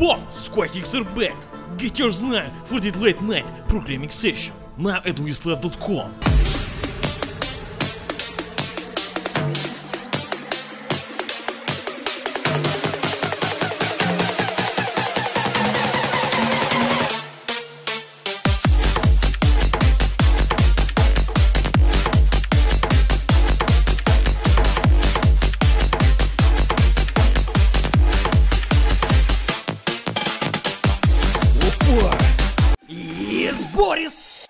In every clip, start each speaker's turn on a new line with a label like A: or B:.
A: Boom! Squatix are back! Get yours now for the late night programming session. Now at wizlove.com. Yes, Boris!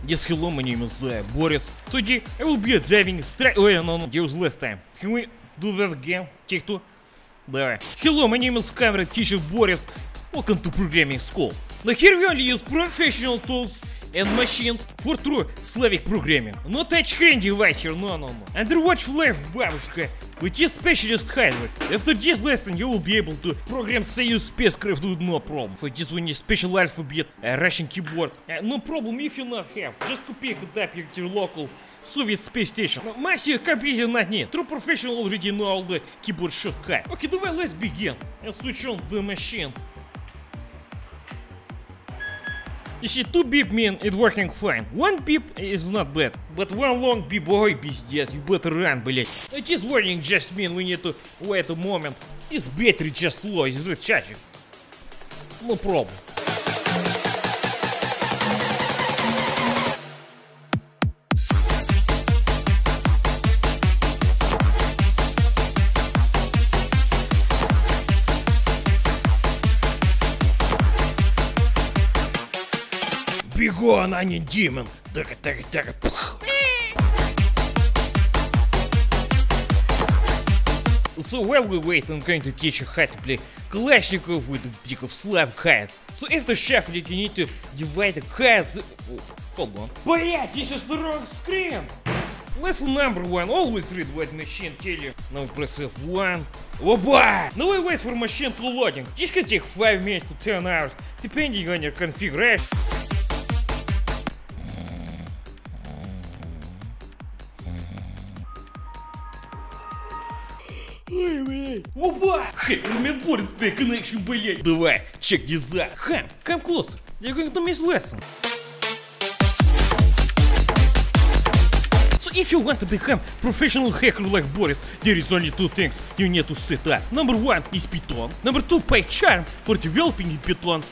A: Yes, hello, my name is Boris. Today I will be driving straight. Oh, no, it was last time. Can we do that again? Take two. Давай. Hello, my name is camera teacher Boris. Welcome to programming school. Now here we only use professional tools and machines for true Slavic programming. No touchscreen device here, no. Underwatch Live, бабушка, which is specialist hardware. After this lesson you will be able to program Soyuz spacecraft with no problem. For this we need special alphabet, a Russian keyboard. No problem if you not have. Just to pick it up at your local Soviet space station. Massive computer not need. True professional already know all the keyboard shortcut. Okay, давай, let's begin. And switch on the machine. You see, 2 beep mean it's working fine. 1 beep is not bad. But 1 long beep, boy, пиздец, you better run, блять. This warning just mean we need to wait a moment. His battery just low, is recharging. No problem. Бегон, а не демон. Так. So while we wait, I'm going to teach you how to play Kalashnikov with the Dick of Slav cards. So after shuffling, you need to divide the cards. Oh, hold on. Блять, this is the wrong screen. Lesson number 1. Always read what machine tell you. Now press F1. Oba! Now we wait for machine to loading. This can take 5 minutes to 10 hours, depending on your configuration. Ой, блядь. Опа! Hey, Boris back connection, блядь. Давай, check this out. Come closer. You're going to miss lesson. So if you want to become professional hacker like Boris, there is only 2 things you need to set up. Number 1 is Python. Number 2 PyCharm for developing in Python.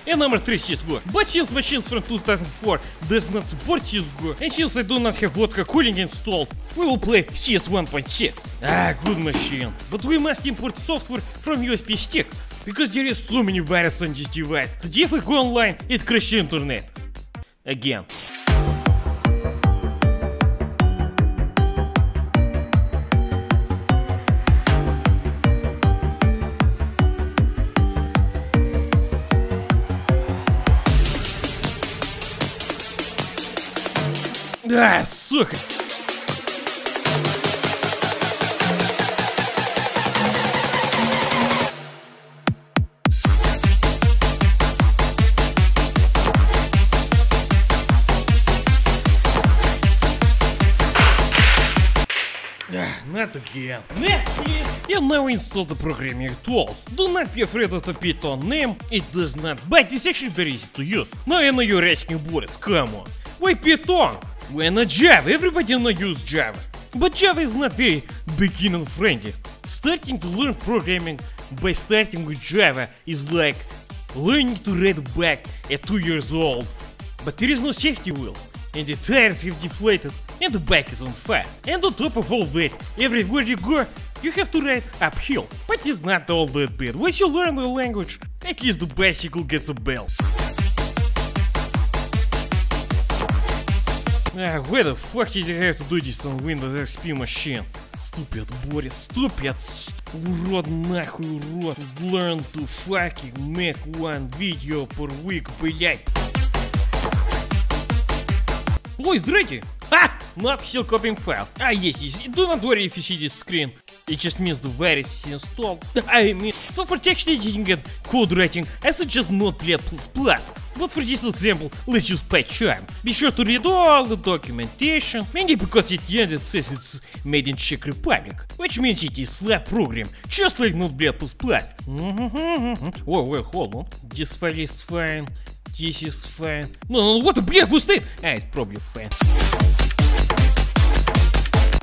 A: And number 3 CSGO. But since machines from 2004 does not support CSGO, and since I do not have vodka cooling installed, we will play CS 1.6. Ah, good machine. But we must import software from USB stick, because there is so many viruses on this device that if we go online, it crashes internet. Again. А, сука! Not again. Next, please. And now install the programming tools. Do not be afraid of the Python name. It does not, but it's actually very easy to use. Now I know you're asking, Boris, come on. Why Python? Why not Java? Everybody knows use Java. But Java is not very beginner friendly. Starting to learn programming by starting with Java is like learning to ride a bike at 2 years old. But there is no safety wheels, and the tires have deflated, and the bike is on fire. And on top of all that, everywhere you go, you have to ride uphill. But it's not all that bad. Once you learn the language, at least the bicycle gets a bell. Why the fuck did I have to do this on Windows XP machine? Stupid Boris, stupid, урод нахуй, урод. Learn to fucking make 1 video per week, блять. Oh, it's ready. Ha! Not still copying files. Ah, yes. Do not worry if you see this screen. It just means the virus is installed. I mean, so for text editing and code writing, I suggest Notepad++. But for this example, let's use PyCharm. Be sure to read all the documentation, mainly because at the end it says it's made in Czech Republic, which means it is Slav program, just like Notepad++. Oh, wait, hold on. This file is fine. This is fine. No, what the блядь, густый? It's probably fine.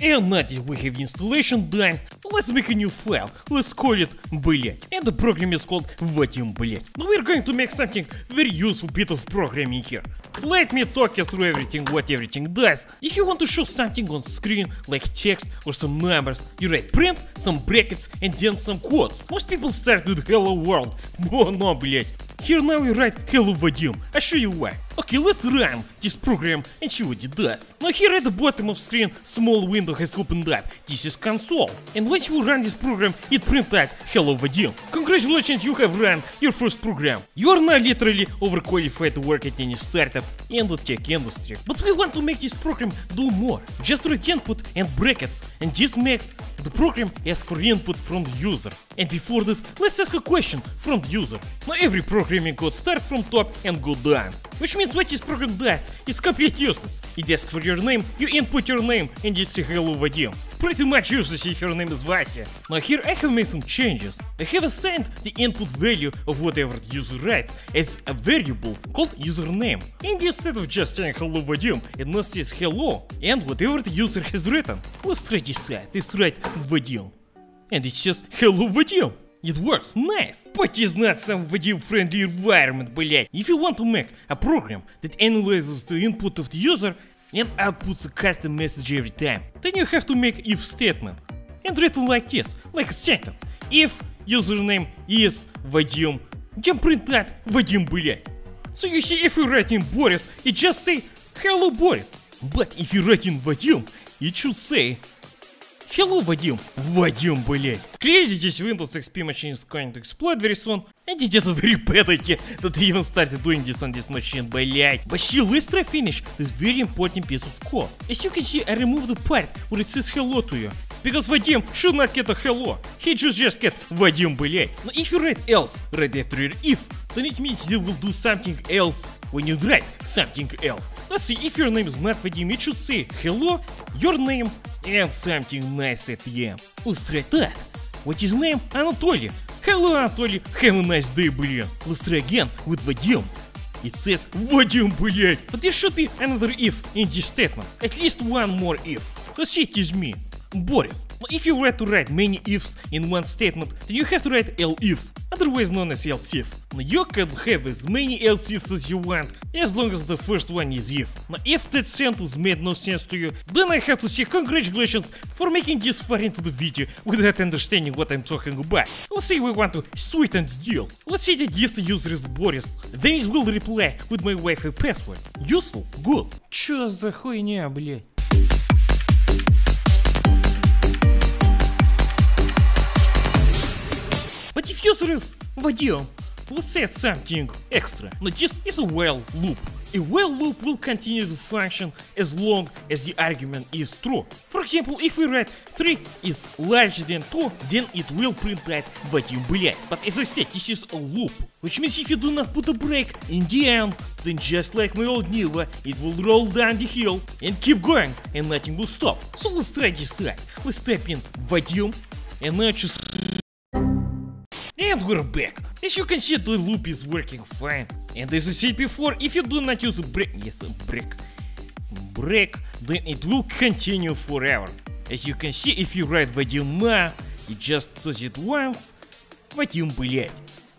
A: And now that we have the installation done, let's make a new file. Let's call it блять. And the program is called Vadim блять. Now we're going to make something very useful bit of programming here. Let me talk you through everything, what everything does. If you want to show something on screen, like text or some numbers, you write print, some brackets and then some quotes. Most people start with hello world. Oh no, блять. Here now we write hello Vadim. I'll show you why. Okay, let's run this program and see what it does. Now here at the bottom of screen, small window has opened up. This is console. And once you run this program, it prints out hello Vadim. Congratulations, you have run your first program. You are now literally overqualified to work at any startup in the tech industry. But we want to make this program do more. Just write input and brackets, and this makes the program ask for input from the user. And before that, let's ask a question from the user. Now every programming code starts from top and go down. Which means what this program does is completely useless. It asks for your name, you input your name, and it says hello Vadim. Pretty much useless if your name is Vasya. Now here I have made some changes. I have assigned the input value of whatever the user writes as a variable called username. And instead of just saying hello Vadim, it now says hello and whatever the user has written. Let's try this out. Let's write Vadim. And it says hello Vadim. It works, nice, but it's not some Vadim-friendly environment, блять. If you want to make a program that analyzes the input of the user and outputs a custom message every time, then you have to make if statement. And write it like this, like a sentence. If username is Vadim, then print out Vadim, блять. So you see, if you write in Boris, it just say hello Boris. But if you write in Vadim, it should say hello Vadim, Vadim, блять. Clearly this Windows XP machine is going to explode very soon, and it is a very bad idea that they even started doing this on this machine, блять. But still, let's try finish this very important piece of code. As you can see, I removed the part where it says hello to you, because Vadim should not get a hello, he should just get Vadim, блять. Now if you write else right after your if, then it means they will do something else when you write something else. Let's see, if your name is not Vadim, it should say hello, your name, and something nice at the end. Let's try that. What is name? Anatoly. Hello Anatoly, have a nice day, блин. Let's try again with Vadim. It says Vadim, блять. But there should be another if in this statement. At least one more if. Let's see, it is me, Boris. If you were to write many ifs in one statement, then you have to write elif, otherwise known as else if. Now you can have as many else ifs as you want, as long as the first one is if. Now if that sentence made no sense to you, then I have to say congratulations for making this far into the video without understanding what I'm talking about. Let's say we want to sweeten the deal. Let's say that if the user is Boris, then it will reply with my Wi-Fi password. Useful? Good. Чё за хуйня, блядь? But if user is Vadim, let's add something extra. Now this is a while loop. A while loop will continue to function as long as the argument is true. For example, if we write 3 is larger than 2, then it will print out Vadim, блять. But as I said, this is a loop, which means if you do not put a break in the end, then just like my old Niva, it will roll down the hill and keep going and nothing will stop. So let's try this out. Let's type in Vadim and now just... And we're back. As you can see, the loop is working fine. And as I said before, if you do not use a break, then it will continue forever. As you can see, if you write Vadim now, it just does it once, Vadim, блять,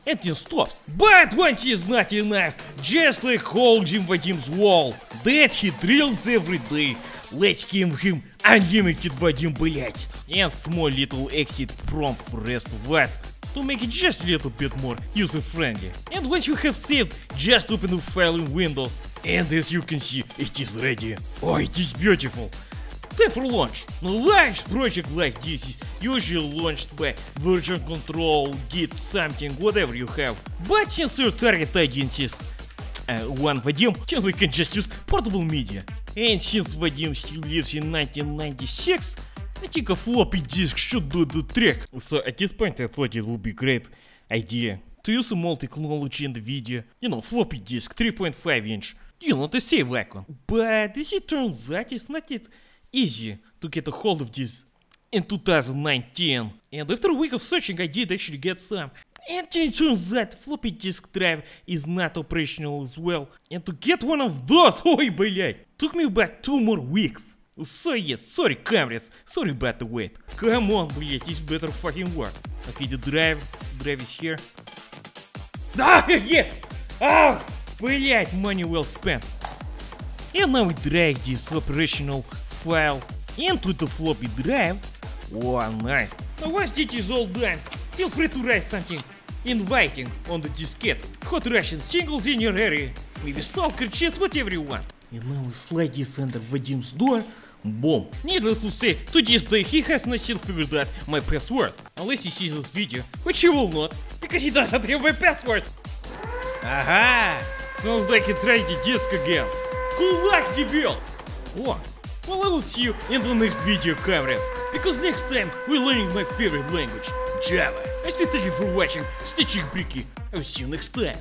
A: and then stops. But once is not enough, just like holding Vadim's wall, that he drills every day. Let's give him unlimited Vadim, блять, and small little exit prompt for rest of us, to make it just a little bit more user-friendly. And once you have saved, just open the file in Windows. And as you can see, it is ready. Oh, it is beautiful. Time for launch. Now, launch project like this is usually launched by version control, git, something, whatever you have. But since your target audience is one Vadim, then we can just use portable media. And since Vadim still lives in 1996, I think a floppy disk should do the trick. So at this point I thought it would be great idea to use a multi-technology in the video. You know, floppy disk, 3.5 inch. You know, to save icon. But as it turns out, it's not that easy to get a hold of this in 2019. And after a week of searching, I did actually get some. And it turns out floppy disk drive is not operational as well. And to get one of those, ой, блять, took me about 2 more weeks. So yes, sorry comrades, sorry about the wait. Come on, блять, this better fucking work. Okay, the drive is here. Ah, yes! Ah, блять, money well spent. And now we drag this operational file into the floppy drive. Oh, nice. Now once it is all done, feel free to write something inviting on the diskette. Hot Russian singles in your area. Maybe stalker chess, whatever you want. And now we slide this under Vadim's door. Boom. Needless to say, to this day he has not still figured out my password. Unless he sees this video, which he will not, because he doesn't have my password. Aha! Sounds like he tried the disk again. Good luck, debile! Oh, well, I will see you in the next video, comrades. Because next time we're learning my favorite language, Java. I say thank you for watching, Stitching Bricky. I will see you next time.